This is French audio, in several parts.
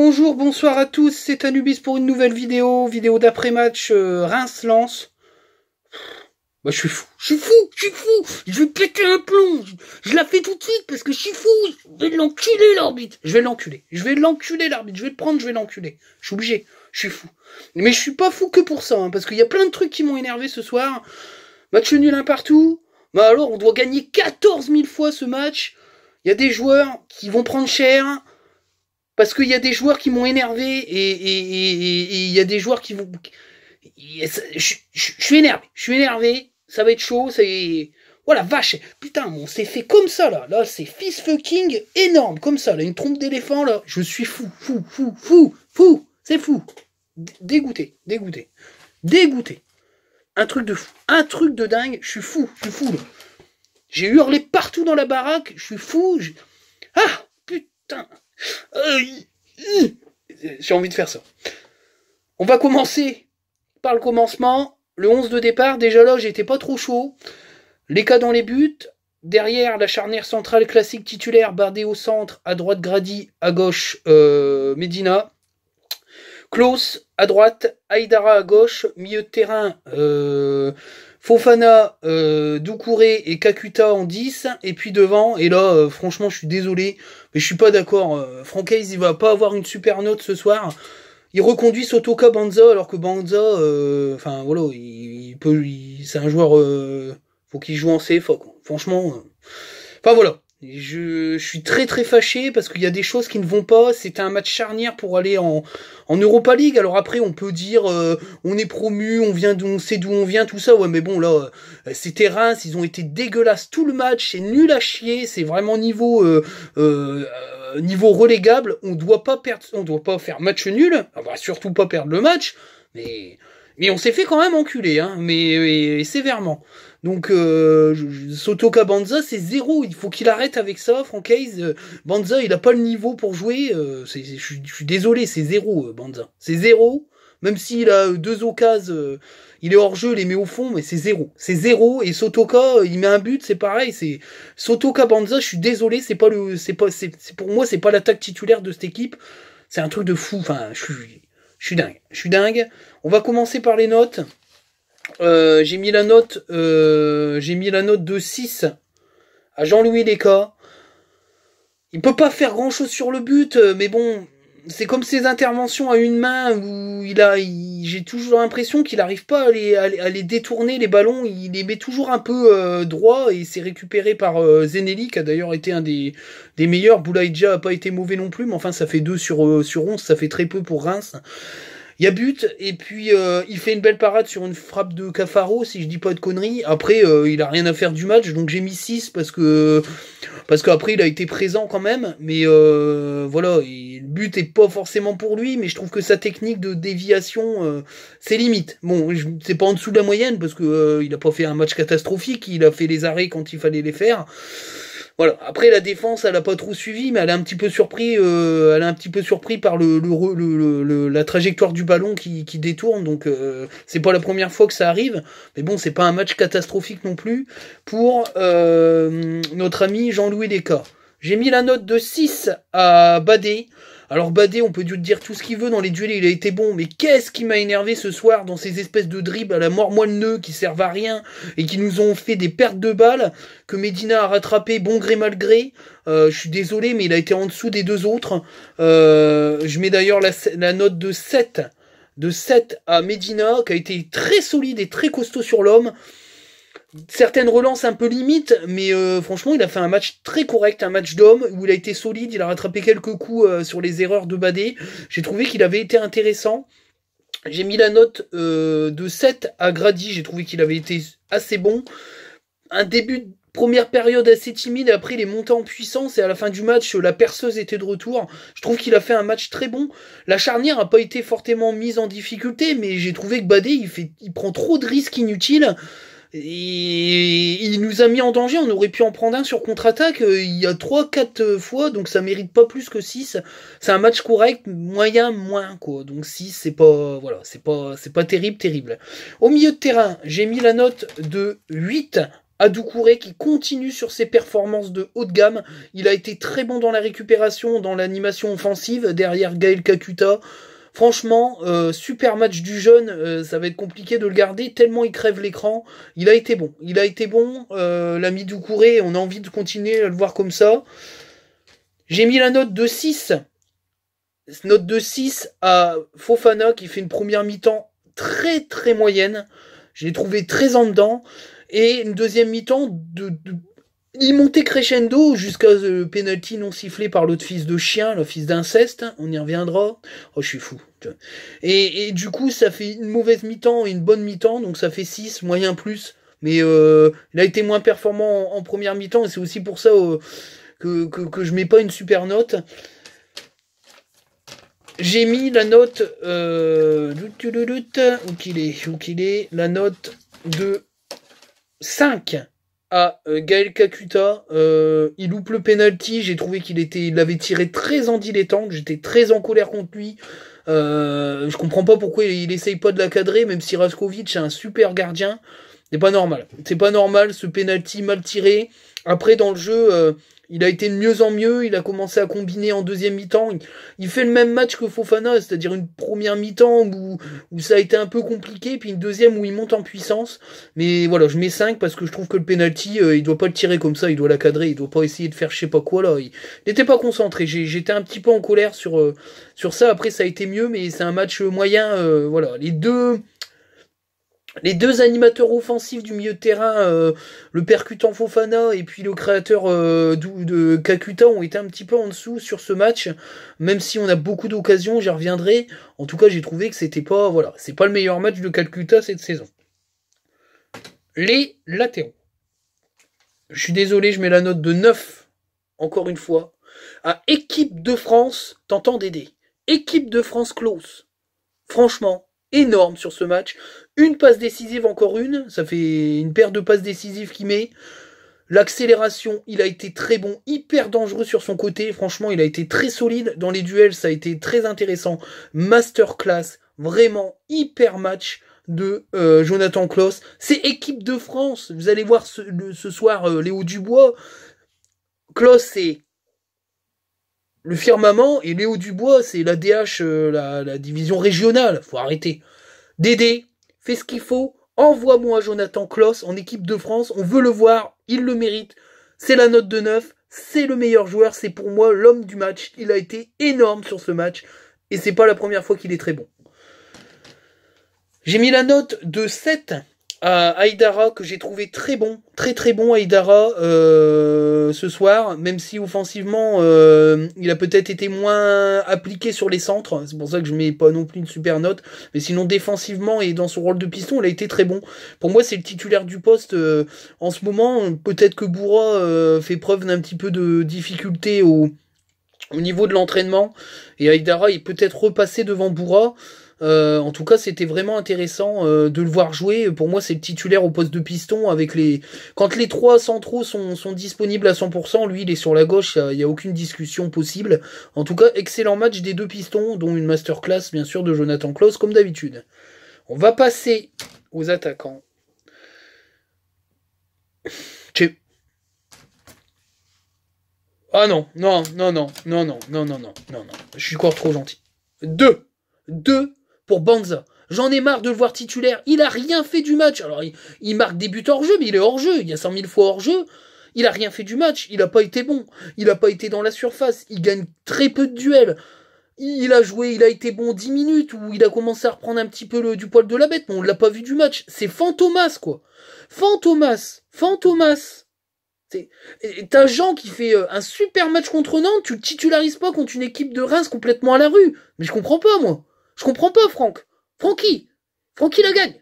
Bonjour, bonsoir à tous, c'est Anubis pour une nouvelle vidéo d'après-match Reims-Lens. Bah, je suis fou, je vais péter un plomb, je la fais tout de suite parce que je suis fou, je vais l'enculer l'arbitre, je vais l'enculer l'arbitre, je vais le prendre, je vais l'enculer, je suis obligé, je suis fou. Mais je suis pas fou que pour ça, hein, parce qu'il y a plein de trucs qui m'ont énervé ce soir, match nul un partout, bah alors on doit gagner 14 000 fois ce match, il y a des joueurs qui vont prendre cher, parce qu'il y a des joueurs qui m'ont énervé et il y a des joueurs qui vont... Je suis énervé, ça va être chaud, c'est... Voilà, vache, putain, on s'est fait comme ça, là, c'est fist fucking énorme, comme ça, là, une trompe d'éléphant, là, je suis fou, c'est fou, dégoûté, un truc de fou, un truc de dingue, je suis fou, là. J'ai hurlé partout dans la baraque, je suis fou, Ah, putain. J'ai envie de faire ça. On va commencer par le commencement. Le 11 de départ, déjà là, j'étais pas trop chaud. Les cas dans les buts. Derrière, la charnière centrale classique titulaire, Bardet au centre, à droite Grady, à gauche Medina. Klaus à droite, Aïdara à gauche, milieu de terrain, Fofana, Doucouré et Kakuta en 10, et puis devant, et là, franchement, je suis désolé, mais je suis pas d'accord. Francaise, il va pas avoir une super note ce soir. Il reconduit Sotoka Banza, alors que Banza, enfin voilà, c'est un joueur, faut qu'il joue en CFA, quoi. Franchement, enfin voilà. Je suis très fâché parce qu'il y a des choses qui ne vont pas. C'était un match charnière pour aller en Europa League. Alors après, on peut dire on est promu, on sait d'où on vient, tout ça. Ouais, mais bon là, c'était Reims, ils ont été dégueulasses tout le match. C'est nul à chier. C'est vraiment niveau relégable. On doit pas faire match nul. On va surtout pas perdre le match. Mais on s'est fait quand même enculer, hein. Mais sévèrement. Donc Sotoka Banza, c'est zéro. Il faut qu'il arrête avec ça, Francaise. Banza, il a pas le niveau pour jouer. Je suis désolé, c'est zéro, Banza. C'est zéro. Même s'il a deux occasions, il est hors jeu, il les met au fond, mais c'est zéro. C'est zéro. Et Sotoka, il met un but, c'est pareil. C'est Sotoka Banza. Je suis désolé, pour moi, c'est pas l'attaque titulaire de cette équipe. C'est un truc de fou. Enfin, je suis dingue. On va commencer par les notes. J'ai mis la note de 6 à Jean-Louis Léca. Il peut pas faire grand chose sur le but, mais bon, c'est comme ses interventions à une main où j'ai toujours l'impression qu'il n'arrive pas à les détourner, les ballons. Il les met toujours un peu droit et c'est récupéré par Zenelli, qui a d'ailleurs été un des meilleurs. Boulaïdja a pas été mauvais non plus, mais enfin ça fait 2 sur 11, ça fait très peu pour Reims. Il y a but, et puis il fait une belle parade sur une frappe de Cafaro, si je dis pas de conneries. Après, il a rien à faire du match, donc j'ai mis 6 parce qu'après il a été présent quand même. Mais voilà, le but est pas forcément pour lui, mais je trouve que sa technique de déviation, c'est limite. Bon, c'est pas en dessous de la moyenne, parce que il a pas fait un match catastrophique, il a fait les arrêts quand il fallait les faire. Voilà. Après la défense, elle a pas trop suivi, mais elle est un petit peu surpris. Par la trajectoire du ballon qui détourne. Donc c'est pas la première fois que ça arrive. Mais bon, c'est pas un match catastrophique non plus pour notre ami Jean-Louis Léca. J'ai mis la note de 6 à Badé. Alors Badé, on peut dire tout ce qu'il veut dans les duels, il a été bon, mais qu'est-ce qui m'a énervé ce soir dans ces espèces de dribbles à la mort moelle-neu qui servent à rien et qui nous ont fait des pertes de balles que Medina a rattrapé bon gré mal gré. Je suis désolé, mais il a été en dessous des deux autres. Je mets d'ailleurs la note de 7 à Medina, qui a été très solide et très costaud sur l'homme. Certaines relances un peu limites, mais franchement il a fait un match très correct, un match d'homme où il a été solide, il a rattrapé quelques coups sur les erreurs de Badé. J'ai trouvé qu'il avait été intéressant. J'ai mis la note de 7 à Grady, j'ai trouvé qu'il avait été assez bon. Un début de première période assez timide, après il est monté en puissance et à la fin du match la perceuse était de retour. Je trouve qu'il a fait un match très bon. La charnière n'a pas été fortement mise en difficulté, mais j'ai trouvé que Badé il prend trop de risques inutiles. Et il nous a mis en danger, on aurait pu en prendre un sur contre-attaque il y a 3-4 fois, donc ça mérite pas plus que 6. C'est un match correct, moyen, moins, quoi. Donc 6, c'est pas terrible. Au milieu de terrain, j'ai mis la note de 8 à Doucouré qui continue sur ses performances de haut de gamme. Il a été très bon dans la récupération, dans l'animation offensive, derrière Gaël Kakuta. Franchement, super match du jeune, ça va être compliqué de le garder, tellement il crève l'écran. Il a été bon, l'ami Doucouré, on a envie de continuer à le voir comme ça. J'ai mis la note de 6. Note de 6 à Fofana qui fait une première mi-temps très très moyenne. Je l'ai trouvé très en dedans. Et une deuxième mi-temps il montait crescendo jusqu'à le penalty non sifflé par l'autre fils de chien, le fils d'inceste, on y reviendra. Oh, je suis fou. Et du coup, ça fait une mauvaise mi-temps et une bonne mi-temps, donc ça fait 6, moyen plus. Mais il a été moins performant en première mi-temps, et c'est aussi pour ça que je mets pas une super note. J'ai mis la note où qu'il est, la note de 5 à Gaël Kakuta. Il loupe le penalty, j'ai trouvé il l'avait tiré très en dilettante, j'étais très en colère contre lui. Je comprends pas pourquoi il essaye pas de la cadrer, même si Raskovic est un super gardien. C'est pas normal ce penalty mal tiré. Après dans le jeu, il a été de mieux en mieux, il a commencé à combiner en deuxième mi-temps. Il fait le même match que Fofana, c'est-à-dire une première mi-temps où ça a été un peu compliqué, puis une deuxième où il monte en puissance. Mais voilà, je mets 5 parce que je trouve que le penalty, il doit pas le tirer comme ça, il doit la cadrer, il doit pas essayer de faire je sais pas quoi là. Il n'était pas concentré, j'étais un petit peu en colère sur ça. Après ça a été mieux, mais c'est un match moyen. Voilà, les deux animateurs offensifs du milieu de terrain, le percutant Fofana et puis le créateur de Kakuta ont été un petit peu en dessous sur ce match, même si on a beaucoup d'occasions, j'y reviendrai. En tout cas, j'ai trouvé que c'est pas le meilleur match de Kakuta cette saison. Les latéraux. Je suis désolé, je mets la note de 9, encore une fois, à Équipe de France tentant d'aider. Équipe de France close. Franchement, énorme sur ce match. Une passe décisive, encore une. Ça fait une paire de passes décisives qu'il met. L'accélération, il a été très bon, hyper dangereux sur son côté. Franchement, il a été très solide. Dans les duels, ça a été très intéressant. Masterclass, vraiment hyper match de Jonathan Klaus. C'est équipe de France. Vous allez voir ce soir Léo Dubois. Klaus, c'est le firmament, et Léo Dubois, c'est la DH, la division régionale. Faut arrêter. Dédé, fais ce qu'il faut. Envoie-moi Jonathan Klaus en équipe de France. On veut le voir. Il le mérite. C'est la note de 9. C'est le meilleur joueur. C'est pour moi l'homme du match. Il a été énorme sur ce match. Et c'est pas la première fois qu'il est très bon. J'ai mis la note de 7 à Aïdara, que j'ai trouvé très bon, très très bon Aïdara ce soir, même si offensivement il a peut-être été moins appliqué sur les centres, c'est pour ça que je mets pas non plus une super note, mais sinon défensivement et dans son rôle de piston il a été très bon. Pour moi c'est le titulaire du poste en ce moment. Peut-être que Boura fait preuve d'un petit peu de difficulté au niveau de l'entraînement, et Aïdara est peut-être repassé devant Boura. En tout cas, c'était vraiment intéressant de le voir jouer. Pour moi, c'est le titulaire au poste de piston avec quand les trois centraux sont disponibles à 100%, lui, il est sur la gauche, il y a aucune discussion possible. En tout cas, excellent match des deux pistons, dont une masterclass, bien sûr, de Jonathan Klaus, comme d'habitude. On va passer aux attaquants. Ah non. Je suis encore trop gentil. Deux pour Banza. J'en ai marre de le voir titulaire. Il a rien fait du match. Alors, il marque des buts hors jeu, mais il est hors jeu. Il y a 100 000 fois hors jeu. Il a rien fait du match. Il a pas été bon. Il a pas été dans la surface. Il gagne très peu de duels. Il a joué, il a été bon 10 minutes, où il a commencé à reprendre un petit peu du poil de la bête, mais on l'a pas vu du match. C'est Fantomas, quoi. Fantomas. T'as Jean qui fait un super match contre Nantes, tu le titularises pas contre une équipe de Reims complètement à la rue. Mais je comprends pas, moi. Je comprends pas, Franck. Francky la gagne.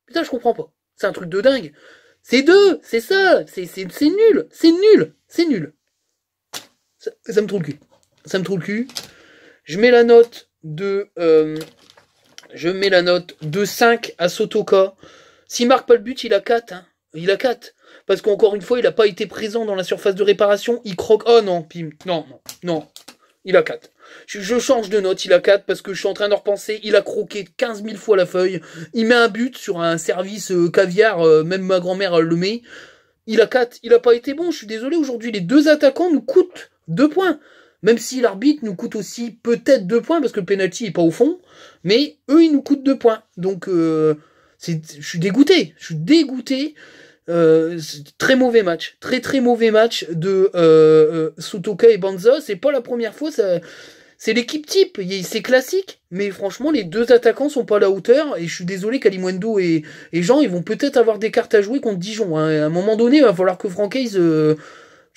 Putain, je comprends pas. C'est un truc de dingue. C'est deux, c'est ça. C'est nul. C'est nul. Ça me trouve le cul. Je mets la note de 5 à Sotoka. S'il marque pas le but, il a 4. Hein. Il a 4. Parce qu'encore une fois, il a pas été présent dans la surface de réparation. Il croque. Oh non, Pim. Non. Il a 4. Je change de note, il a 4 parce que je suis en train de repenser. Il a croqué 15 000 fois la feuille. Il met un but sur un service caviar, même ma grand-mère le met. il a pas été bon, je suis désolé, aujourd'hui, les 2 attaquants nous coûtent 2 points. Même si l'arbitre nous coûte aussi peut-être 2 points, parce que le penalty est pas au fond, mais eux, ils nous coûtent 2 points. Donc, je suis dégoûté. Très mauvais match. Très mauvais match de Sotoka et Banza. C'est pas la première fois, c'est l'équipe type. C'est classique, mais franchement, les 2 attaquants sont pas à la hauteur. Et je suis désolé, Kalimundo et Jean, ils vont peut-être avoir des cartes à jouer contre Dijon. Hein. À un moment donné, il va falloir que Francaise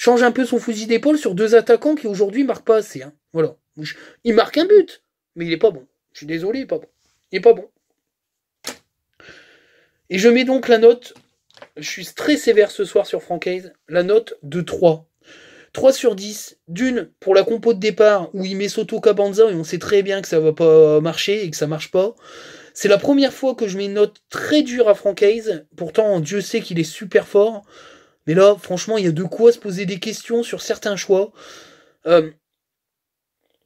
change un peu son fusil d'épaule sur 2 attaquants qui aujourd'hui marquent pas assez. Hein. Voilà. Il marque un but, mais il est pas bon. Je suis désolé, il est pas bon. Il est pas bon. Et je mets donc la note, je suis très sévère ce soir sur Francaise, la note de 3. 3 sur 10, d'une pour la compo de départ où il met Soto Cabanza et on sait très bien que ça va pas marcher et que ça marche pas. C'est la première fois que je mets une note très dure à Francaise, pourtant Dieu sait qu'il est super fort. Mais là, franchement, il y a de quoi se poser des questions sur certains choix.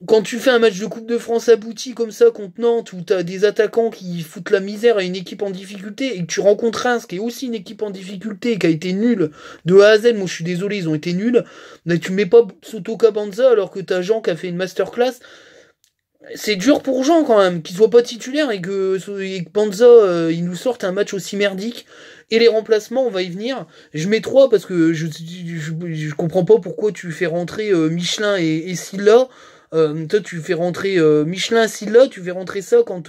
Quand tu fais un match de Coupe de France abouti comme ça contre Nantes, où t'as des attaquants qui foutent la misère à une équipe en difficulté, et que tu rencontres Reims, qui est aussi une équipe en difficulté, qui a été nulle de A à Z, moi je suis désolé, ils ont été nuls, mais tu mets pas Soto Cabanza alors que t'as Jean qui a fait une masterclass. C'est dur pour Jean quand même, qu'il soit pas titulaire et que Banza, il nous sorte un match aussi merdique. Et les remplacements, on va y venir. Je mets 3 parce que je comprends pas pourquoi tu fais rentrer Michelin et Silla. Toi, tu fais rentrer Michelin, Silla, tu fais rentrer ça quand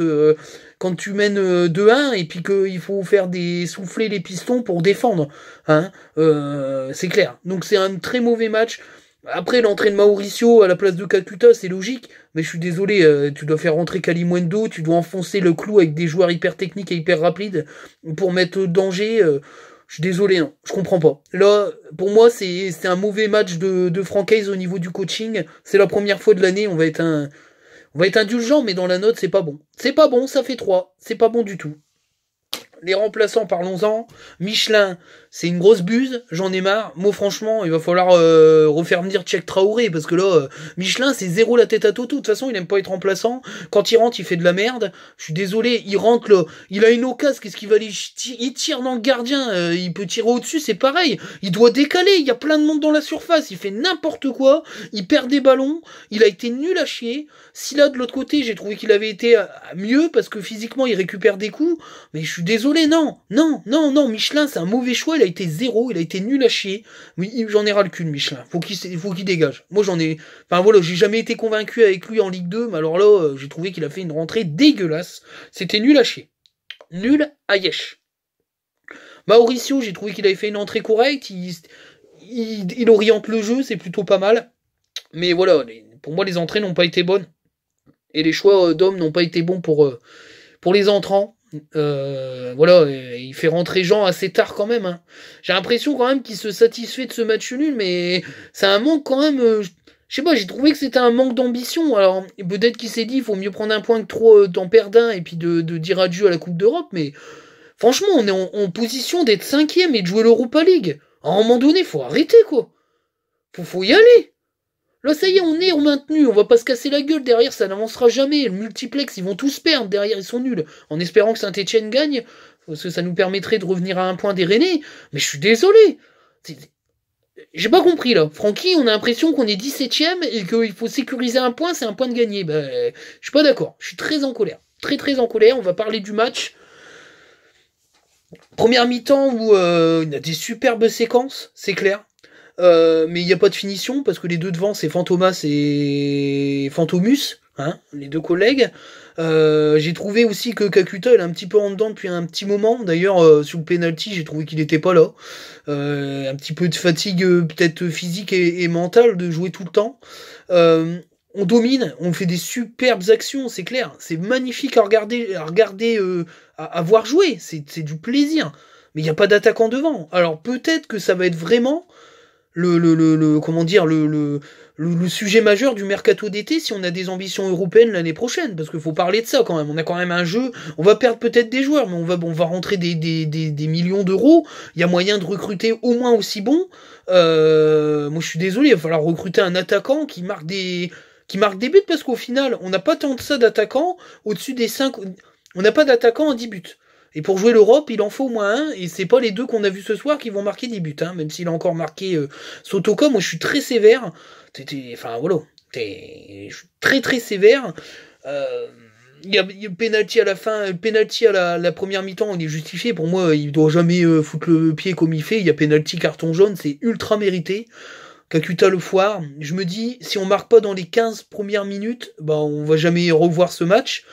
tu mènes 2-1 et puis qu'il faut faire souffler les pistons pour défendre. Hein, c'est clair. Donc c'est un très mauvais match. Après, l'entrée de Mauricio à la place de Kakuta, c'est logique, mais je suis désolé, tu dois faire rentrer Kalimundo, tu dois enfoncer le clou avec des joueurs hyper techniques et hyper rapides pour mettre au danger. Je suis désolé, non, je comprends pas. Là, pour moi, c'est un mauvais match de Francaise au niveau du coaching. C'est la première fois de l'année, on va être indulgent, mais dans la note, c'est pas bon. C'est pas bon, ça fait 3. C'est pas bon du tout. Les remplaçants, parlons-en. Michelin, c'est une grosse buse, j'en ai marre. Moi, franchement, il va falloir refaire venir Tchèque Traoré, parce que là, Michelin, c'est 0 la tête à Toto. De toute façon, il aime pas être remplaçant. Quand il rentre, il fait de la merde. Je suis désolé, il rentre là, il a une occasion, qu'est-ce qu'il va aller il tire dans le gardien, il peut tirer au-dessus, c'est pareil. Il doit décaler, il y a plein de monde dans la surface, il fait n'importe quoi, il perd des ballons, il a été nul à chier. Si là, de l'autre côté, j'ai trouvé qu'il avait été mieux, parce que physiquement, il récupère des coups, mais je suis désolé, non, Michelin, c'est un mauvais choix, il a été 0, il a été nul à chier. Mais j'en ai ras le cul de Michelin, faut qu'il dégage. Moi j'ai jamais été convaincu avec lui en Ligue 2, mais alors là, j'ai trouvé qu'il a fait une rentrée dégueulasse. C'était nul à chier. Nul à yesh. Mauricio, j'ai trouvé qu'il avait fait une entrée correcte, il oriente le jeu, c'est plutôt pas mal. Mais voilà, pour moi les entrées n'ont pas été bonnes. Et les choix d'hommes n'ont pas été bons pour les entrants. Voilà, il fait rentrer Jean assez tard quand même. Hein. J'ai l'impression quand même qu'il se satisfait de ce match nul, mais c'est un manque quand même. Je sais pas, j'ai trouvé que c'était un manque d'ambition. Alors peut-être qu'il s'est dit il faut mieux prendre un point que trop d'en perdre un et puis de dire adieu à la Coupe d'Europe, mais franchement on est en position d'être 5e et de jouer l'Europa League. À un moment donné, faut arrêter quoi. Faut y aller. Là, ça y est, on est maintenu, on va pas se casser la gueule, derrière ça n'avancera jamais, le multiplex, ils vont tous perdre, derrière ils sont nuls, en espérant que Saint-Etienne gagne, parce que ça nous permettrait de revenir à un point des Rennais, mais je suis désolé, j'ai pas compris là, Francky, on a l'impression qu'on est 17ème et qu'il faut sécuriser un point, c'est un point de gagné, je suis pas d'accord, je suis très en colère, très en colère, on va parler du match. Première mi-temps où il y a des superbes séquences, c'est clair. Mais il n'y a pas de finition parce que les deux devant c'est Fantomas et Fantomus, hein, les deux collègues. J'ai trouvé aussi que Kakuta il est un petit peu en dedans depuis un petit moment. D'ailleurs sur le penalty j'ai trouvé qu'il était pas là. Un petit peu de fatigue peut-être physique et mentale de jouer tout le temps. On domine, on fait des superbes actions, c'est clair. C'est magnifique à regarder, à voir jouer. C'est du plaisir. Mais il n'y a pas d'attaquant devant. Alors peut-être que ça va être vraiment le sujet majeur du mercato d'été si on a des ambitions européennes l'année prochaine, parce qu'il faut parler de ça quand même. On a quand même un jeu, on va perdre peut-être des joueurs, mais on va rentrer des millions d'euros. Il y a moyen de recruter au moins aussi bon. Moi je suis désolé, il va falloir recruter un attaquant qui marque des buts, parce qu'au final, on n'a pas tant de ça d'attaquants au-dessus des 5. On n'a pas d'attaquants en 10 buts. Et pour jouer l'Europe, il en faut au moins un, et c'est pas les deux qu'on a vus ce soir qui vont marquer des buts, hein, même s'il a encore marqué Sotoka. Moi je suis très sévère. Enfin voilà, je suis très très sévère. Il y a penalty à la fin, le penalty à la première mi-temps, il est justifié. Pour moi, il doit jamais foutre le pied comme il fait. Il y a penalty, carton jaune, c'est ultra mérité. Kakuta le foire. Je me dis, si on marque pas dans les 15 premières minutes, bah on va jamais revoir ce match.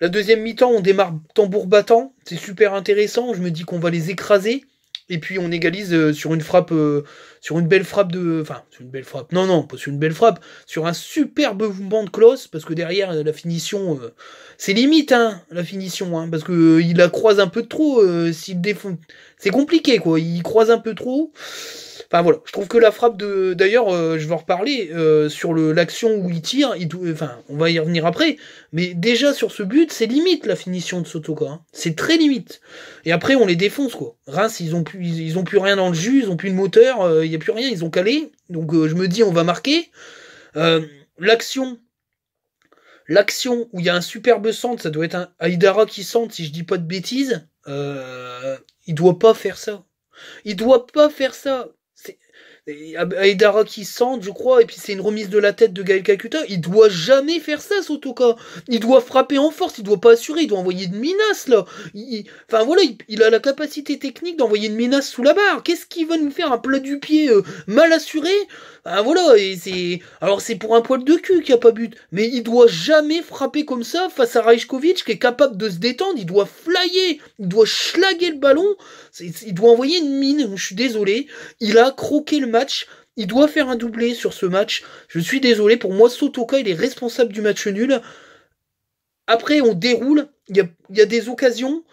La deuxième mi-temps, on démarre tambour battant. C'est super intéressant. Je me dis qu'on va les écraser. Et puis on égalise sur une frappe, sur une belle frappe de... Enfin, sur une belle frappe. Non, pas sur une belle frappe. Sur un superbe mouvement de Klose. Parce que derrière, la finition... c'est limite, hein, la finition. Hein, parce que il la croise un peu trop. S'il défend... C'est compliqué, quoi. Il croise un peu trop. Enfin voilà, je trouve que la frappe de... D'ailleurs, je vais en reparler, sur l'action où il tire, enfin, on va y revenir après, mais déjà sur ce but, c'est limite la finition de Sotoka, hein. C'est très limite. Et après, on les défonce, quoi. Reims, ils ont plus rien dans le jus, ils ont plus de moteur, il y a plus rien, ils ont calé, donc je me dis, on va marquer. L'action où il y a un superbe centre, ça doit être un Aïdara qui centre, si je dis pas de bêtises, il doit pas faire ça. Il doit pas faire ça. Aïdara qui centre, je crois, et puis c'est une remise de la tête de Gaël Kakuta. Il doit jamais faire ça, Sotoka. Il doit frapper en force, il doit pas assurer, il doit envoyer une menace, là. Enfin voilà, il a la capacité technique d'envoyer une menace sous la barre. Qu'est-ce qu'il va nous faire, un plat du pied mal assuré? Voilà, et c'est... Alors c'est pour un poil de cul qu'il n'y a pas but, mais il doit jamais frapper comme ça face à Rajkovic qui est capable de se détendre, il doit flyer, il doit schlaguer le ballon, il doit envoyer une mine, je suis désolé, il a croqué le match, il doit faire un doublé sur ce match, je suis désolé, pour moi Sotoka il est responsable du match nul. Après on déroule, il y a des occasions,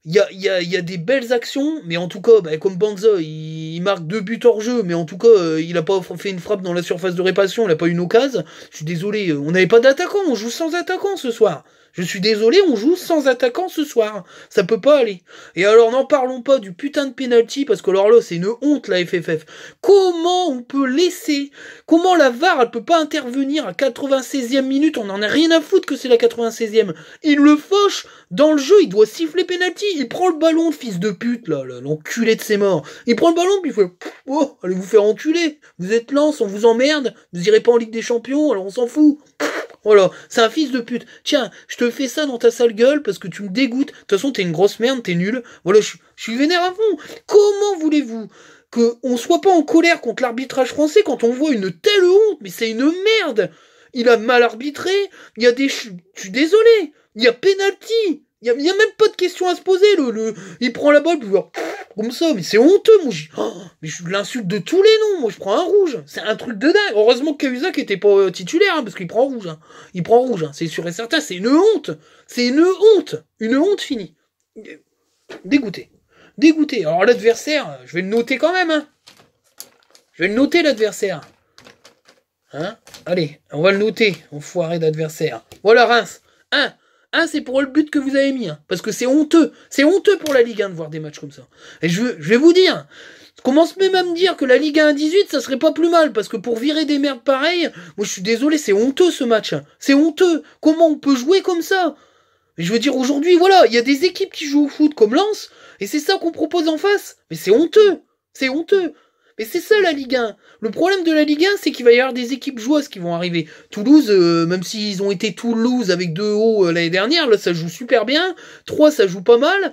il y a des belles actions, mais en tout cas, comme Banza, il marque 2 buts hors jeu, mais en tout cas, il a pas fait une frappe dans la surface de réparation, il a pas eu une occasion. Je suis désolé, on n'avait pas d'attaquant, on joue sans attaquant ce soir. Je suis désolé, on joue sans attaquant ce soir. Ça peut pas aller. Et alors, n'en parlons pas du putain de penalty, parce que alors là, c'est une honte, la FFF. Comment on peut laisser, comment la VAR, elle peut pas intervenir à 96e minute, on en a rien à foutre que c'est la 96e. Il le fauche dans le jeu, il doit siffler penalty, il prend le ballon, le fils de pute, là, l'enculé de ses morts. Il prend le ballon, puis il fait, oh, allez vous faire enculer. Vous êtes lents, on vous emmerde, vous irez pas en Ligue des Champions, alors on s'en fout. Voilà, c'est un fils de pute. Tiens, je te fais ça dans ta sale gueule parce que tu me dégoûtes. De toute façon, t'es une grosse merde, t'es nul. Voilà, je suis vénère à fond. Comment voulez-vous qu'on soit pas en colère contre l'arbitrage français quand on voit une telle honte? Mais c'est une merde. Il a mal arbitré. Il y a des... Je suis désolé. Il y a penalty. Il y a même pas de question à se poser. Il prend la balle, puis comme ça, mais c'est honteux. Moi, mais je l'insulte de tous les noms. Moi, je prends un rouge. C'est un truc de dingue. Heureusement que Cahuzac était pas titulaire, hein, parce qu'il prend rouge. Hein. Il prend rouge, hein, c'est sûr et certain. C'est une honte. C'est une honte. Une honte finie. Dégoûté. Dégoûté. Alors l'adversaire, je vais le noter quand même. Hein. Je vais le noter, l'adversaire. Hein? Allez, on va le noter. Enfoiré d'adversaire. Voilà, Reims. 1. C'est pour le but que vous avez mis, hein, parce que c'est honteux. C'est honteux pour la Ligue 1 de voir des matchs comme ça. Et je vais vous dire, je commence même à me dire que la Ligue 1 18, ça serait pas plus mal, parce que pour virer des merdes pareilles, moi je suis désolé, c'est honteux ce match. C'est honteux. Comment on peut jouer comme ça? Mais je veux dire, aujourd'hui, voilà, il y a des équipes qui jouent au foot comme Lens, et c'est ça qu'on propose en face. Mais c'est honteux. C'est honteux. Mais c'est ça la Ligue 1. Le problème de la Ligue 1, c'est qu'il va y avoir des équipes joueuses qui vont arriver. Toulouse, même s'ils ont été Toulouse avec 2 hauts l'année dernière, là ça joue super bien. 3 ça joue pas mal.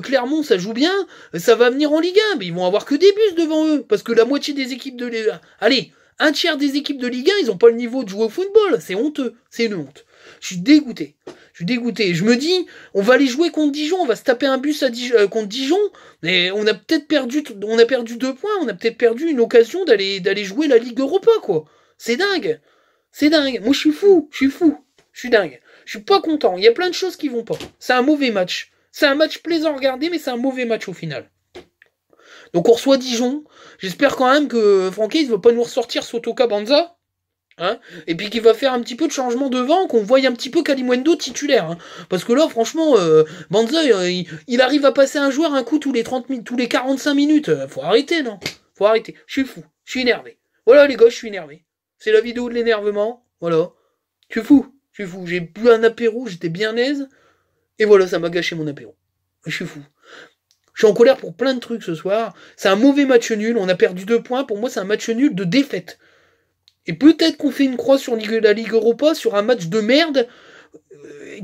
Clermont ça joue bien. Ça va venir en Ligue 1, mais ils vont avoir que des bus devant eux. Parce que la moitié des équipes de Ligue 1... Allez, un tiers des équipes de Ligue 1, ils ont pas le niveau de jouer au football. C'est honteux. C'est une honte. Je suis dégoûté. Je me dis, on va aller jouer contre Dijon, on va se taper un bus contre Dijon, mais on a peut-être perdu 2 points, on a peut-être perdu une occasion d'aller jouer la Ligue Europa, quoi. C'est dingue. C'est dingue. Moi, je suis fou. Je suis dingue. Je suis pas content. Il y a plein de choses qui vont pas. C'est un mauvais match. C'est un match plaisant à regarder, mais c'est un mauvais match au final. Donc, on reçoit Dijon. J'espère quand même que Franquet, il va pas nous ressortir Sotoka Banza. Hein, et puis qu'il va faire un petit peu de changement de vent, qu'on voie un petit peu Kalimundo titulaire. Hein. Parce que là, franchement, Banza, il arrive à passer un joueur un coup tous les 45 minutes. Faut arrêter, non? Faut arrêter. Je suis fou. Je suis énervé. Voilà, les gars, je suis énervé. C'est la vidéo de l'énervement. Voilà. Je suis fou. J'ai bu un apéro, j'étais bien aise. Et voilà, ça m'a gâché mon apéro. Je suis fou. Je suis en colère pour plein de trucs ce soir. C'est un mauvais match nul. On a perdu 2 points. Pour moi, c'est un match nul de défaite. Et peut-être qu'on fait une croix sur la Ligue Europa sur un match de merde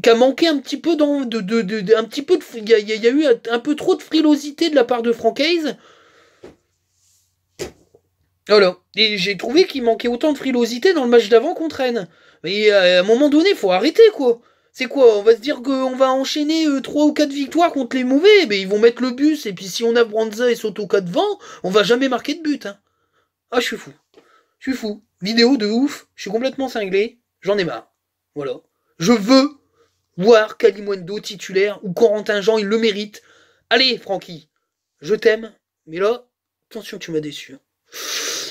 qui a manqué un petit peu un petit peu de, il y a eu un peu trop de frilosité de la part de Francaise. Voilà. Et j'ai trouvé qu'il manquait autant de frilosité dans le match d'avant contre Rennes. Mais à un moment donné, faut arrêter, quoi. C'est quoi? On va se dire qu'on va enchaîner 3 ou 4 victoires contre les mauvais. Mais ils vont mettre le bus. Et puis si on a Branza et Sotoka devant, on va jamais marquer de but. Hein. Ah, je suis fou. Je suis fou. Vidéo de ouf. Je suis complètement cinglé. J'en ai marre. Voilà. Je veux voir Kalimundo titulaire ou Corentin Jean, il le mérite. Allez, Francky. Je t'aime. Mais là, attention, tu m'as déçu.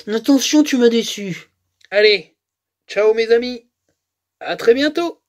Attention, tu m'as déçu. Allez, ciao mes amis. À très bientôt.